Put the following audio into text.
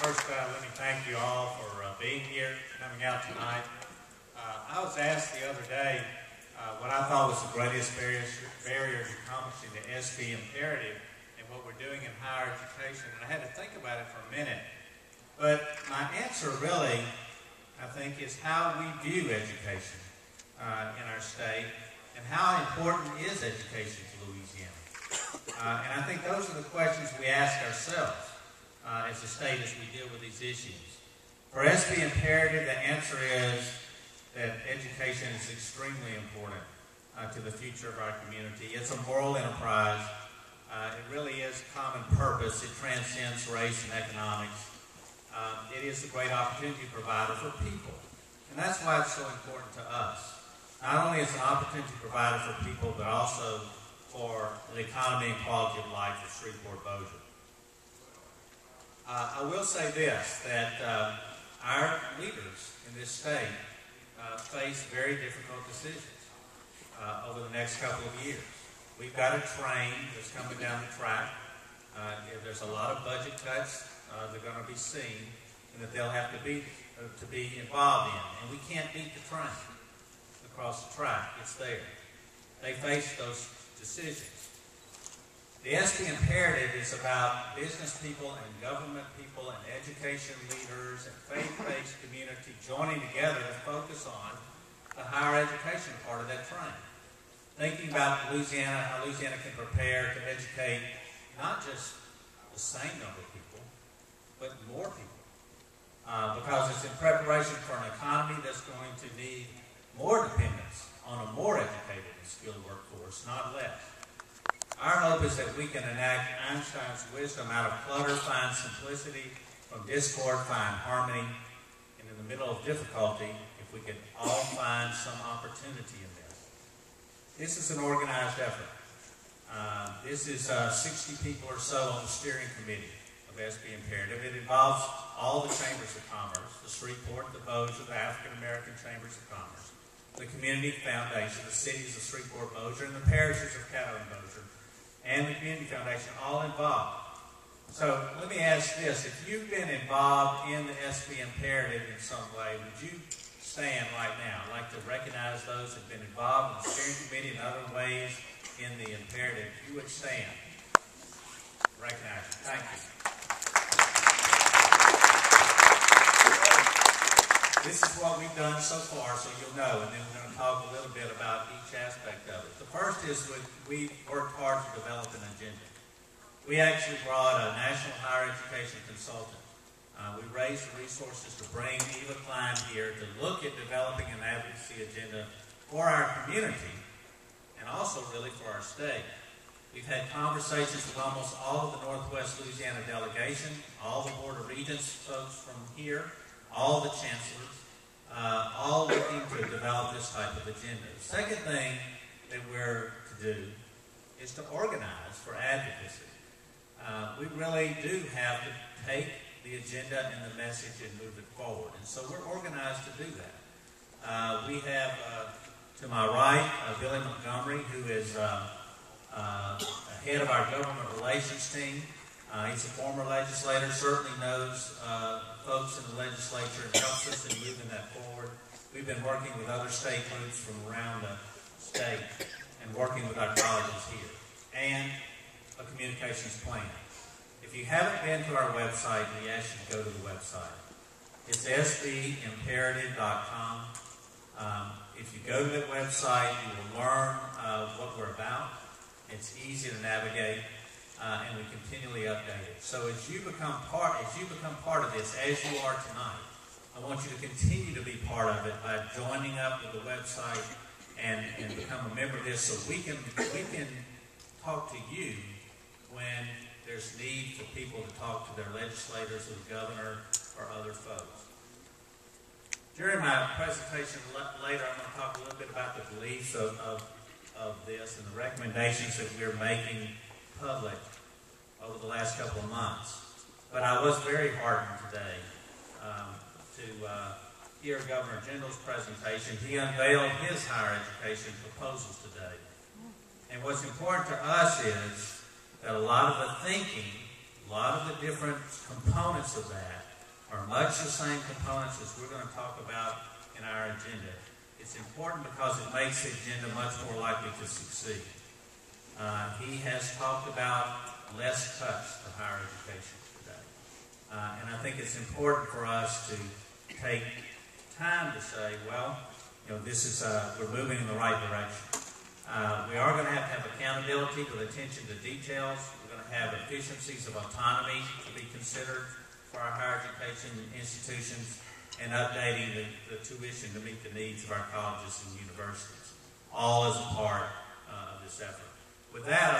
First, let me thank you all for being here, coming out tonight. I was asked the other day what I thought was the greatest barrier to accomplishing the SB imperative and what we're doing in higher education, and I had to think about it for a minute. But my answer really, I think, is how we view education in our state and how important is education to Louisiana. And I think those are the questions we ask ourselves as a state as we deal with these issues. For SB imperative, the answer is that education is extremely important to the future of our community. It's a moral enterprise. It really is common purpose. It transcends race and economics. It is a great opportunity provider for people. And that's why it's so important to us. Not only is it an opportunity provider for people, but also for the economy and quality of life of Shreveport-Bossier. I will say this, that our leaders in this state face very difficult decisions over the next couple of years. We've got a train that's coming down the track. There's a lot of budget cuts that are going to be seen and that they'll have to be involved in. And we can't beat the train across the track. It's there. They face those decisions. The SB imperative is about business people and government people and education leaders and faith-based community joining together to focus on the higher education part of that train. Thinking about Louisiana, how Louisiana can prepare to educate not just the same number of people, but more people. Because it's in preparation for an economy that's going to need more dependence on a more educated and skilled workforce, not less. Our hope is that we can enact Einstein's wisdom: out of clutter, find simplicity; from discord, find harmony; and in the middle of difficulty, if we can all find some opportunity in this. This is an organized effort. This is 60 people or so on the steering committee of SB Imperative. It involves all the chambers of commerce: the Shreveport, the Bossier, the African American Chambers of Commerce, the Community Foundation, the cities of Shreveport-Bossier, and the parishes of Caddo and Bossier, and the Community Foundation, all involved. So let me ask this: if you've been involved in the SB Imperative in some way, would you stand right now? I'd like to recognize those who have been involved in the steering committee and other ways in the imperative. If you would stand, recognize you. Thank you. This is what we've done so far, so you'll know, and then we're going to talk a little bit about each aspect of it. The first is we worked hard to develop an agenda. We actually brought a national higher education consultant. We raised the resources to bring Eva Klein here to look at developing an advocacy agenda for our community and also really for our state. We've had conversations with almost all of the Northwest Louisiana delegation, all the Board of Regents folks from here, all the chancellors, all looking to develop this type of agenda. The second thing that we're to do is to organize for advocacy. We really do have to take the agenda and the message and move it forward. And so we're organized to do that. We have, to my right, Billy Montgomery, who is head of our government relations team. He's a former legislator, certainly knows folks in the legislature and helps us in moving that forward. We've been working with other state groups from around the state and working with our colleges here. And a communications plan. If you haven't been to our website, we ask you to go to the website. It's sbimperative.com. If you go to the website, you will learn what we're about. It's easy to navigate. And we continually update it. So as you become part of this, as you are tonight, I want you to continue to be part of it by joining up with the website and become a member of this, so we can talk to you when there's need for people to talk to their legislators or the governor or other folks. During my presentation later, I'm going to talk a little bit about the beliefs of this and the recommendations that we're making public over the last couple of months. But I was very heartened today to hear Governor Jindal's presentation. He unveiled his higher education proposals today. And what's important to us is that a lot of the thinking A lot of the different components of that are much the same components as we're going to talk about in our agenda. It's important because it makes the agenda much more likely to succeed. He has talked about less cuts to higher education today. And I think it's important for us to take time to say, well, this is, we're moving in the right direction. We are going to have accountability with attention to details. We're going to have efficiencies of autonomy to be considered for our higher education institutions, and updating the tuition to meet the needs of our colleges and universities, all as a part of this effort. With that,